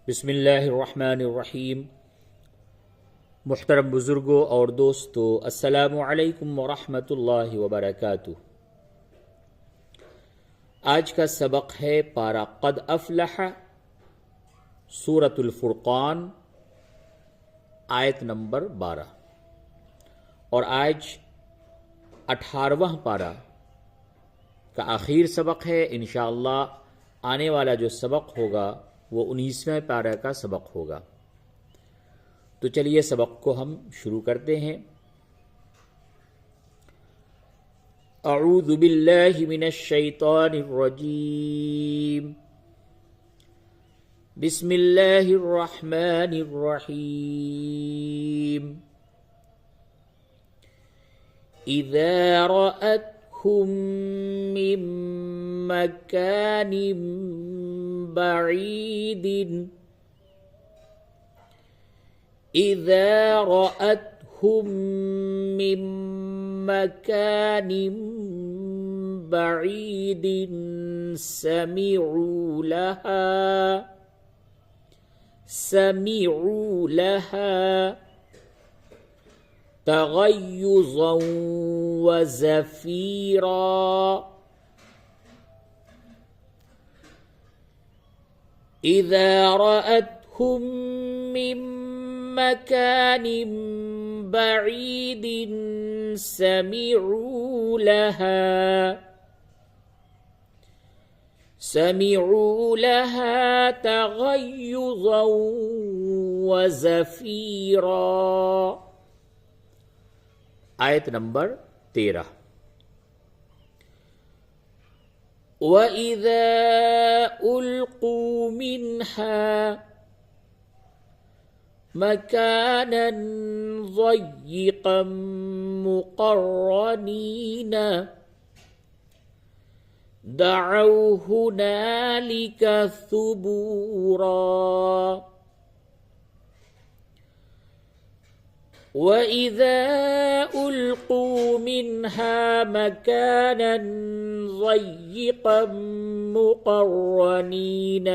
बिस्मिल्लाहिर्रहमानिर्रहीम। मुहतरम बुज़ुर्गों और दोस्तों, अस्सलामु अलैकुम वरहमतुल्लाहि वबरकातुहू। आज का सबक है पारा क़द अफ़लह, सूरतुल फ़ुरक़ान, आयत नंबर 12। और आज 18वां पारा का आखिर सबक है। इंशाअल्लाह आने वाला जो सबक होगा वो 19वें पारा का सबक होगा। तो चलिए सबक को हम शुरू करते हैं। अऊज़ु बिल्लाहि मिनश शैतानिर रजीम। बिस्मिल्लाहिर रहमानिर रहीम। इज़ा रअतहुम मिन मकानिन बईदिन, इज़ा रअतहुम मिन मकानिन बईदिन समिዑ लहा तग़य्युज़न व ज़फ़ीरा। इज़ा रअतहुम मिन मकानिन बईदिन समिዑ लहा तग़य्युज़न व ज़फ़ीरा। आयत नंबर 13। वइज़ा उल्क़ू मिन्हा मकानन ज़य्यक़न मुक़र्रनीन दअऊ हुनालिक सुबूरा। वइज़ा उल्क़ू मिन्हा मकानन ज़य्यक़न मुक़र्रनीन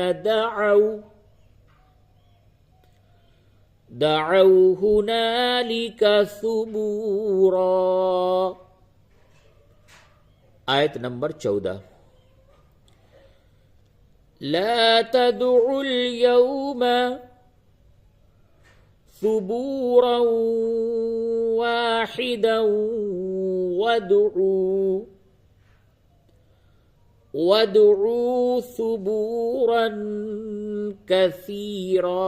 दअऊ हुनालिक सुबूरा। आयत नंबर 14। ला तदउल यौम सुबूरन वाहिदन वदउ सुबूरन कसीरा।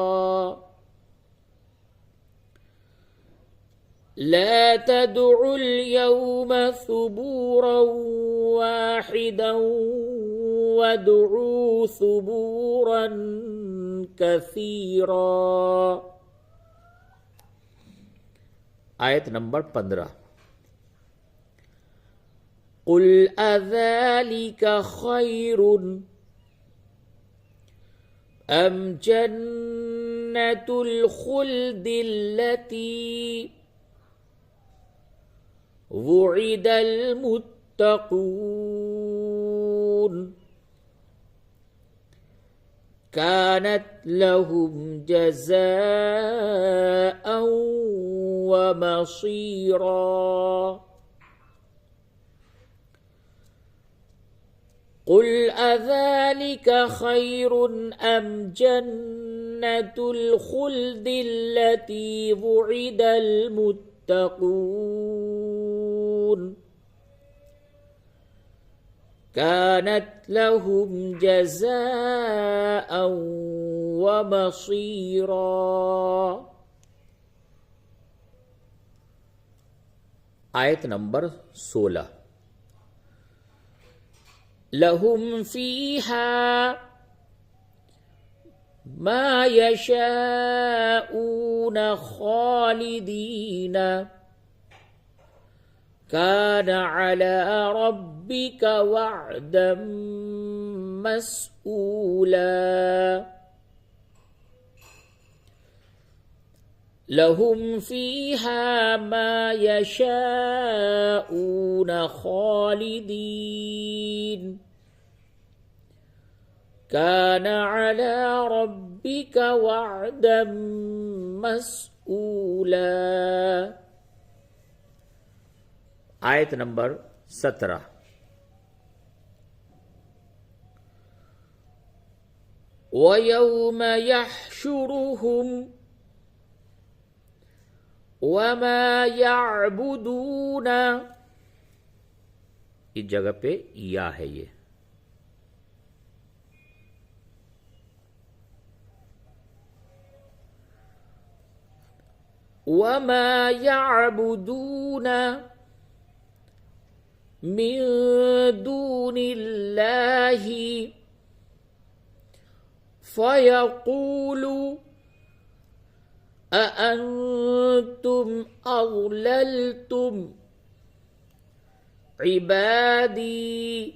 ला तदउल यौम सुबूरन वाहिदन वदउ सुबूरन कसीरा। आयत नंबर 15। कुल अज़ालिक खैरुन अम जन्नतुल खुल्दिल्लती वुइदल मुत्तक़ून कानत लहुम जज़ाअन व मसीरा। कुल अज़ालिक खैरुन अम जन्नतुल खुल्दिल्लती वुइदल मुत्तक़ून कानत लहुम जज़ाअन व मसीरा। आयत नंबर 16। लहुम फ़ीहा मा यशाऊन खालिदीन कान अला रब्बिक वअदन मस्ऊला। लहुम फ़ीहा मा यशाऊन खालिदीन كان على ربك وعدا مسئولا. आयत नंबर 17। وَيَوْمَ يَحْشُرُهُمْ وَمَا يَعْبُدُونَ، इस जगह पे या है ये। وَمَا يَعْبُدُونَ من دون الله فيقول أأنتم أضللتم عبادي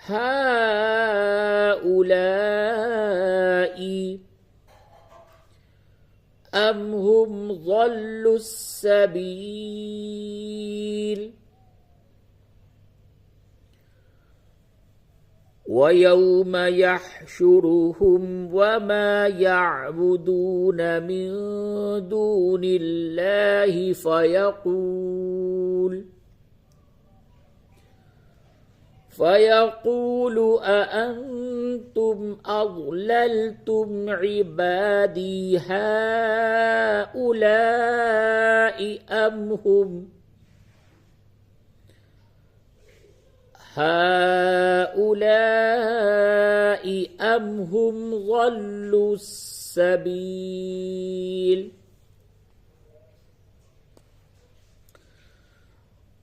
هؤلاء أم هم ضلوا السبيل. وَيَوْمَ يَحْشُرُهُمْ وَمَا يَعْبُدُونَ مِن دُونِ اللَّهِ فيقول أأنتم أضللتم عبادي هؤلاء أم هم ضلوا السبيل.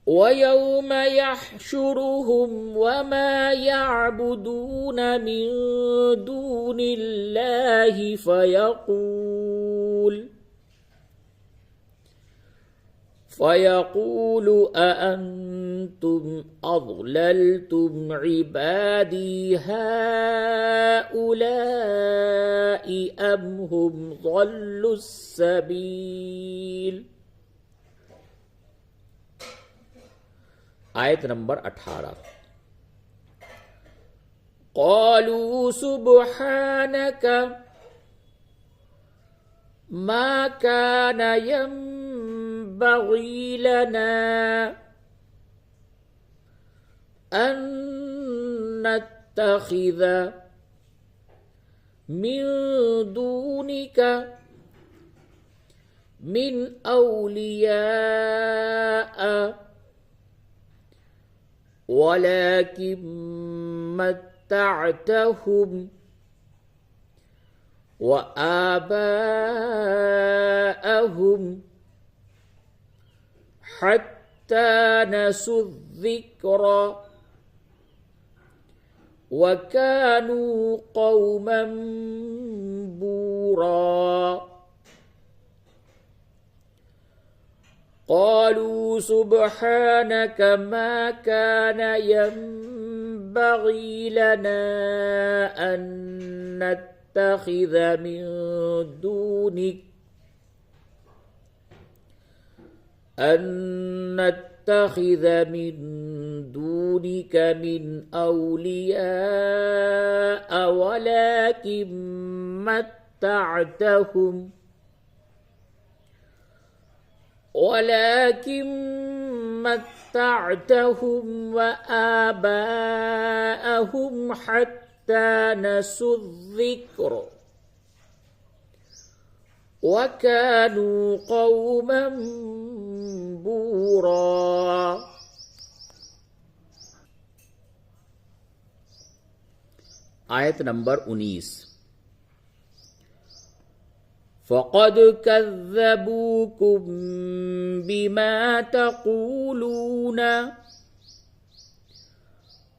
وَيَوْمَ يَحْشُرُهُمْ وَمَا يَعْبُدُونَ مِن دُونِ اللَّهِ فيقول أأنتم أضللتم عبادي هؤلاء أم هم ضلوا السبيل. आयत नंबर 18। قالوا سبحانك ما كان ينبغي لنا أن نتخذ من دونك من أولياء ولكن متعتهم وآباءهم حتى نسوا الذكر وكانوا قوما بورا. قالوا سبحانك ما كان ينبغي لنا أن نتخذ من دونك من أولياء ولكن متعتهم وآباءهم حتى نسوا الذكر وكانوا قوما بورا. आयत नंबर 19। فقد كذبوكم بما تقولون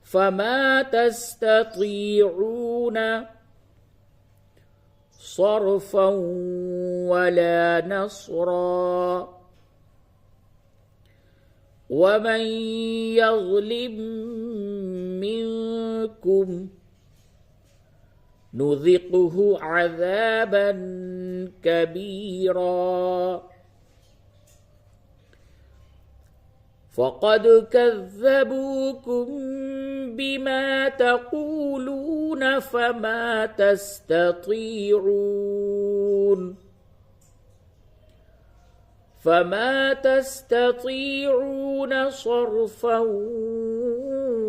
فما تستطيعون صرفا ولا نصرا ومن يظلم منكم نذقه عذابا كبيرا. فقد كذبوكم بما تقولون فما تستطيعون صرفا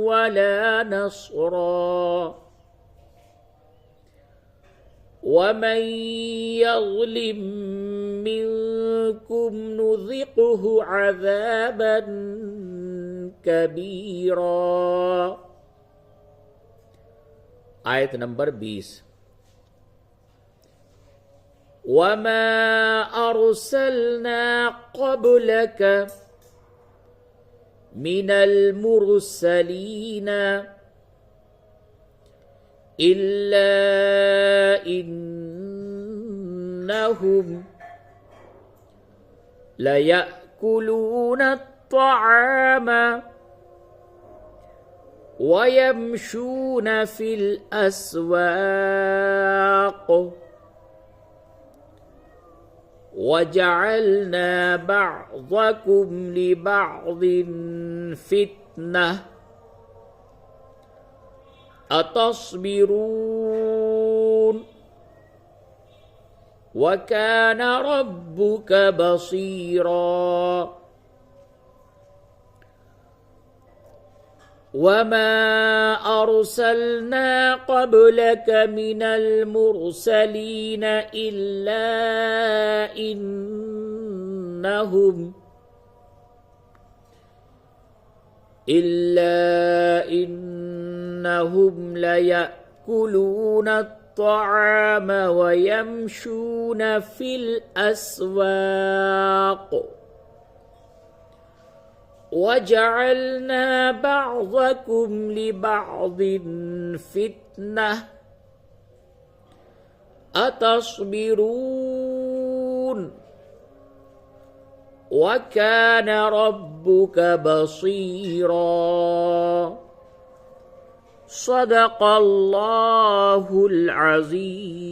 ولا نصرا ومن يظلم منكم نذقه عذابا كبيرا. आयत नंबर 20। وما أرسلنا قبلك من المرسلين إلا إنهم ليأكلون الطعام ويمشون في الأسواق وجعلنا بعضكم لبعض فتنة أتصبرون وكان ربك بصيرا. وما أرسلنا قبلك من المرسلين إلا إنهم ليأكلون الطعام ويمشون في الأسواق وجعلنا بعضكم لبعض فتنة أتصبرون وكان ربك بصيرا. صدق الله العظيم.